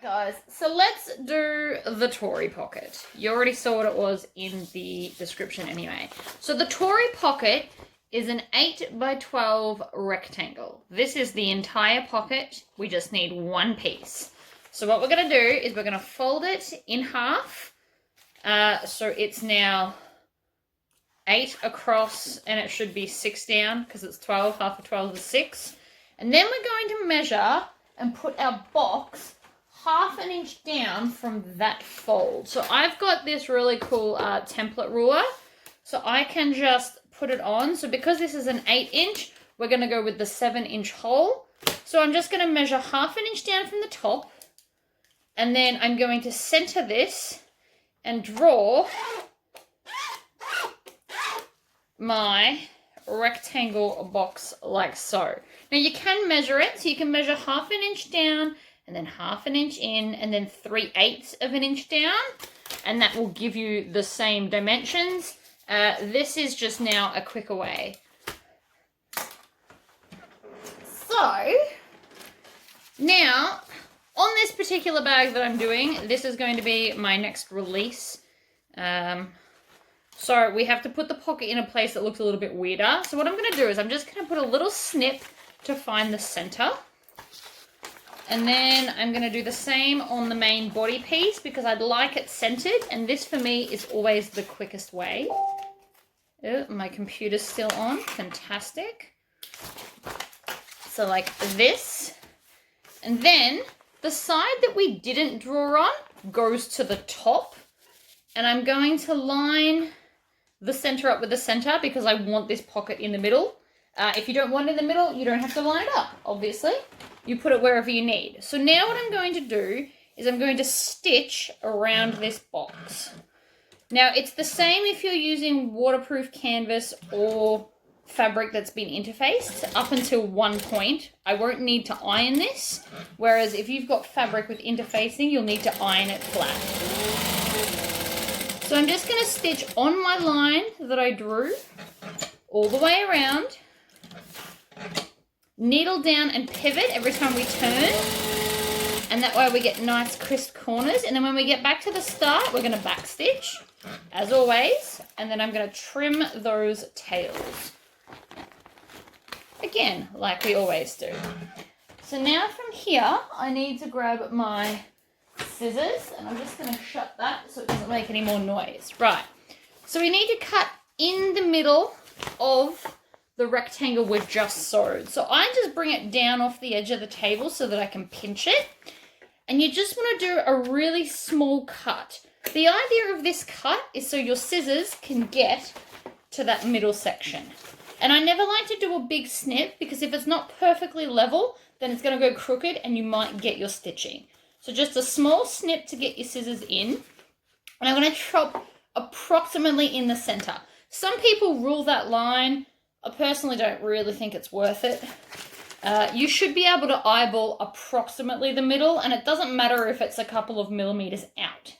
guys, so let's do the Tori Pocket. You already saw what it was in the description anyway. So the Tori Pocket is an 8 by 12 rectangle. This is the entire pocket. We just need one piece. So what we're going to do is we're going to fold it in half. So it's now 8 across and it should be 6 down because it's 12. Half of 12 is 6. And then we're going to measure and put our box half an inch down from that fold. So I've got this really cool template ruler, so I can just put it on. So because this is an 8 inch, we're going to go with the 7 inch hole. So I'm just going to measure half an inch down from the top, and then I'm going to center this and draw my rectangle box like so. Now you can measure it, so you can measure half an inch down and then half an inch in and then 3/8 of an inch down, and that will give you the same dimensions. This is just now a quicker way. So now on this particular bag that I'm doing, this is going to be my next release. So we have to put the pocket in a place that looks a little bit weirder. So what I'm going to do is I'm just going to put a little snip to find the center. And then I'm going to do the same on the main body piece because I'd like it centered. And this for me is always the quickest way. Oh, my computer's still on. Fantastic. So like this. And then the side that we didn't draw on goes to the top. And I'm going to line the center up with the center because I want this pocket in the middle. If you don't want it in the middle, you don't have to line it up, obviously. You put it wherever you need. So now what I'm going to do is I'm going to stitch around this box. Now it's the same if you're using waterproof canvas or fabric that's been interfaced up until one point. I won't need to iron this, whereas if you've got fabric with interfacing, you'll need to iron it flat. So I'm just going to stitch on my line that I drew all the way around. Needle down and pivot every time we turn, and that way we get nice crisp corners. And then when we get back to the start, we're going to back stitch as always, and then I'm going to trim those tails again like we always do. So now from here I need to grab my scissors, and I'm just going to shut that so it doesn't make any more noise. Right, so we need to cut in the middle of the rectangle we've just sewed. So I just bring it down off the edge of the table so that I can pinch it. And you just want to do a really small cut. The idea of this cut is so your scissors can get to that middle section. And I never like to do a big snip because if it's not perfectly level, then it's going to go crooked and you might get your stitching. So just a small snip to get your scissors in. And I'm going to chop approximately in the center. Some people rule that line. I personally don't really think it's worth it. You should be able to eyeball approximately the middle, and it doesn't matter if it's a couple of millimeters out.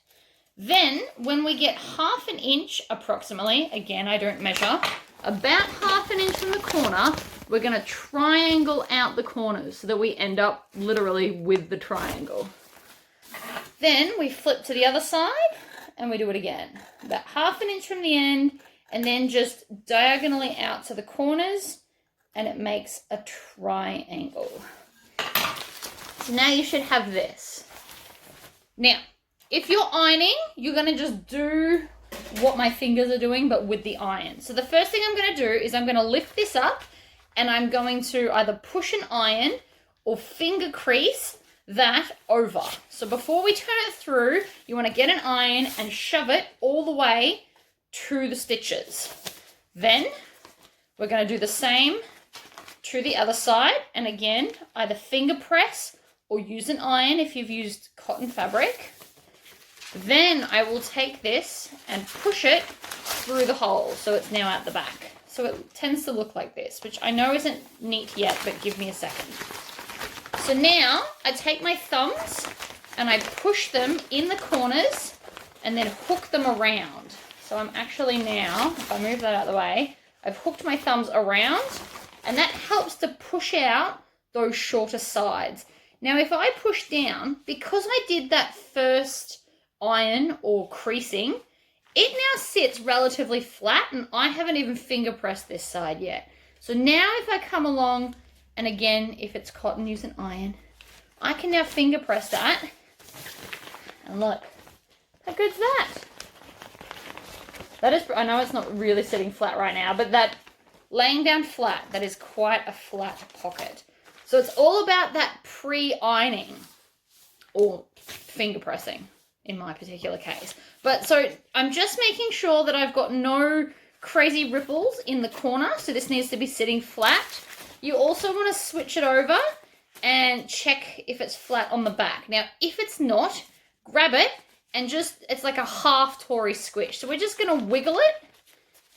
Then, when we get half an inch approximately, again, I don't measure, about half an inch from the corner, we're going to triangle out the corners so that we end up literally with the triangle. Then we flip to the other side, and we do it again. About half an inch from the end, and then just diagonally out to the corners, and it makes a triangle. So now you should have this. Now, if you're ironing, you're going to just do what my fingers are doing, but with the iron. So the first thing I'm going to do is I'm going to lift this up, and I'm going to either push an iron or finger crease that over. So before we turn it through, you want to get an iron and shove it all the way to the stitches. Then we're going to do the same to the other side, and again either finger press or use an iron if you've used cotton fabric. Then I will take this and push it through the hole so it's now out the back. So it tends to look like this, which I know isn't neat yet, but give me a second. So now I take my thumbs and I push them in the corners and then hook them around. So I'm actually now, if I move that out of the way, I've hooked my thumbs around, and that helps to push out those shorter sides. Now, if I push down, because I did that first iron or creasing, it now sits relatively flat, and I haven't even finger pressed this side yet. So now if I come along, and again, if it's cotton, use an iron, I can now finger press that. And look, how good's that? That is, I know it's not really sitting flat right now, but that laying down flat, that is quite a flat pocket. So it's all about that pre-ironing or finger pressing in my particular case. But so I'm just making sure that I've got no crazy ripples in the corner. So this needs to be sitting flat. You also want to switch it over and check if it's flat on the back. Now, if it's not, grab it and just, it's like a half Tori squish. So we're just going to wiggle it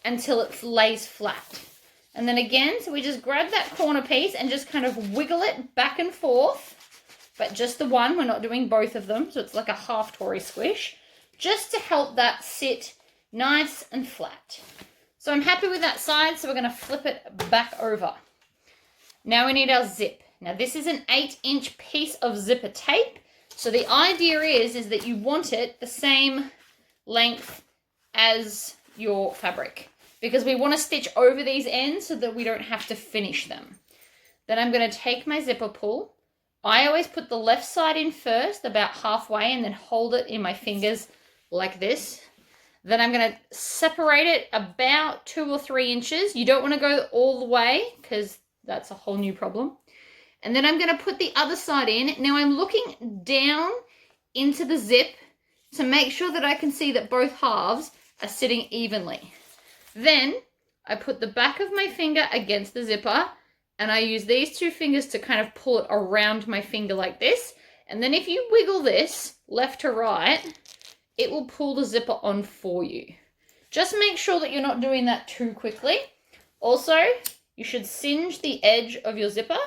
until it lays flat. And then again, so we just grab that corner piece and just kind of wiggle it back and forth. But just the one, we're not doing both of them. So it's like a half Tori squish, just to help that sit nice and flat. So I'm happy with that side, so we're going to flip it back over. Now we need our zip. Now this is an 8-inch piece of zipper tape. So the idea is that you want it the same length as your fabric, because we want to stitch over these ends so that we don't have to finish them. Then I'm going to take my zipper pull. I always put the left side in first, about halfway, and then hold it in my fingers like this. Then I'm going to separate it about 2 or 3 inches. You don't want to go all the way because that's a whole new problem. And then I'm going to put the other side in. Now I'm looking down into the zip to make sure that I can see that both halves are sitting evenly. Then I put the back of my finger against the zipper, and I use these 2 fingers to kind of pull it around my finger like this. And then if you wiggle this left to right, it will pull the zipper on for you. Just make sure that you're not doing that too quickly. Also, you should singe the edge of your zipper.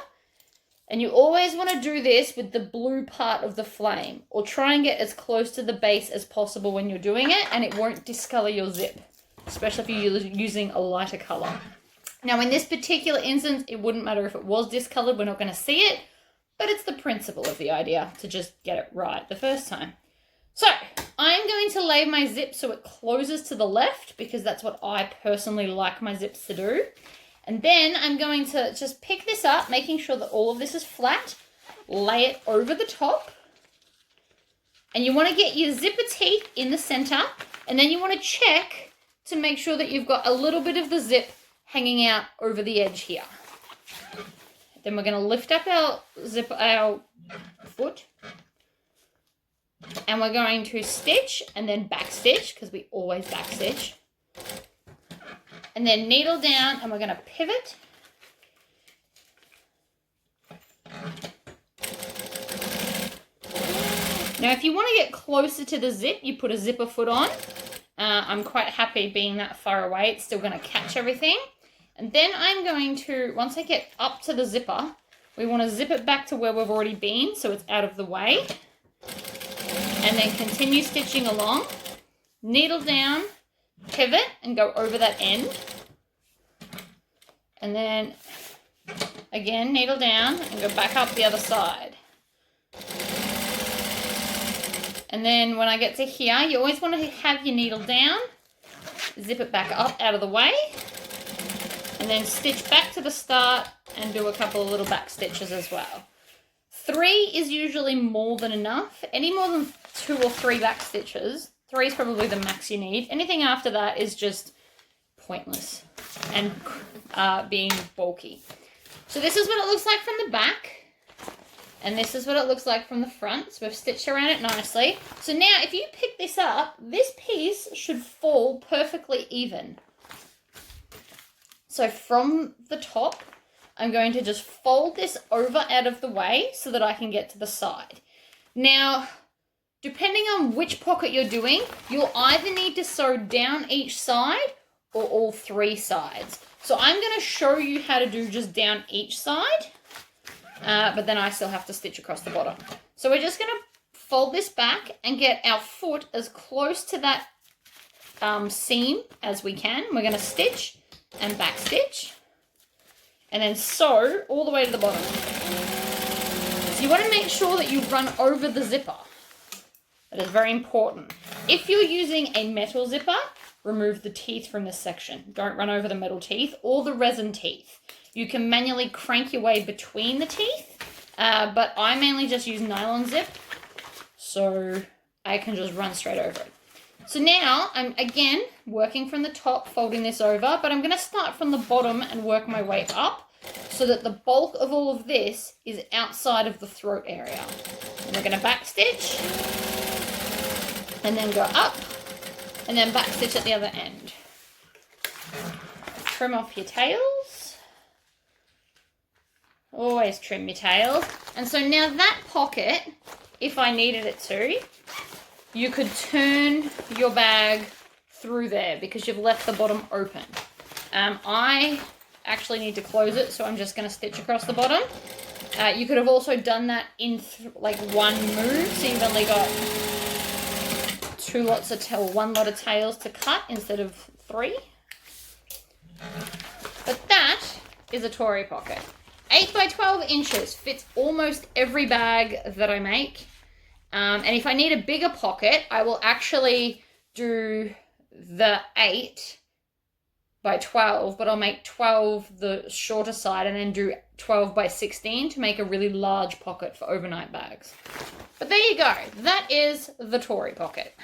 And you always want to do this with the blue part of the flame, or try and get as close to the base as possible when you're doing it, and it won't discolor your zip, especially if you're using a lighter color. Now in this particular instance, it wouldn't matter if it was discolored, we're not going to see it, but it's the principle of the idea to just get it right the first time. So I'm going to lay my zip so it closes to the left, because that's what I personally like my zips to do. And then I'm going to just pick this up, making sure that all of this is flat, lay it over the top. And you want to get your zipper teeth in the center, and then you want to check to make sure that you've got a little bit of the zip hanging out over the edge here. Then we're going to lift up our foot, and we're going to stitch and then back stitch, because we always back stitch. And then needle down, and we're going to pivot. Now, if you want to get closer to the zip, you put a zipper foot on. I'm quite happy being that far away. It's still going to catch everything. And then I'm going to, once I get up to the zipper, we want to zip it back to where we've already been so it's out of the way. And then continue stitching along. Needle down, pivot, and go over that end. And then again, needle down and go back up the other side. And then when I get to here, you always want to have your needle down, zip it back up out of the way, and then stitch back to the start and do a couple of little back stitches as well. 3 is usually more than enough. Any more than 2 or 3 back stitches, 3 is probably the max you need. Anything after that is just pointless and being bulky. So this is what it looks like from the back. And this is what it looks like from the front. So we've stitched around it nicely. So now if you pick this up, this piece should fall perfectly even. So from the top, I'm going to just fold this over out of the way so that I can get to the side. Now, depending on which pocket you're doing, you'll either need to sew down each side or all 3 sides. So I'm going to show you how to do just down each side, but then I still have to stitch across the bottom. So we're just going to fold this back and get our foot as close to that seam as we can. We're going to stitch and back stitch, and then sew all the way to the bottom. So you want to make sure that you run over the zipper. That is very important. If you're using a metal zipper, remove the teeth from this section. Don't run over the metal teeth or the resin teeth. You can manually crank your way between the teeth, but I mainly just use nylon zip, so I can just run straight over it. So now I'm, again, working from the top, folding this over, but I'm going to start from the bottom and work my way up so that the bulk of all of this is outside of the throat area. And we're going to backstitch and then go up and then backstitch at the other end. Trim off your tails. Always trim your tails. And so now that pocket, if I needed it to, you could turn your bag through there because you've left the bottom open. I actually need to close it, so I'm just going to stitch across the bottom. You could have also done that in like one move, so you've only got one lot of tails to cut instead of 3. But that is a Tori Pocket. 8 by 12 inches, fits almost every bag that I make. And if I need a bigger pocket, I will actually do the 8 by 12, but I'll make 12 the shorter side and then do 12 by 16 to make a really large pocket for overnight bags. But there you go. That is the Tori Pocket.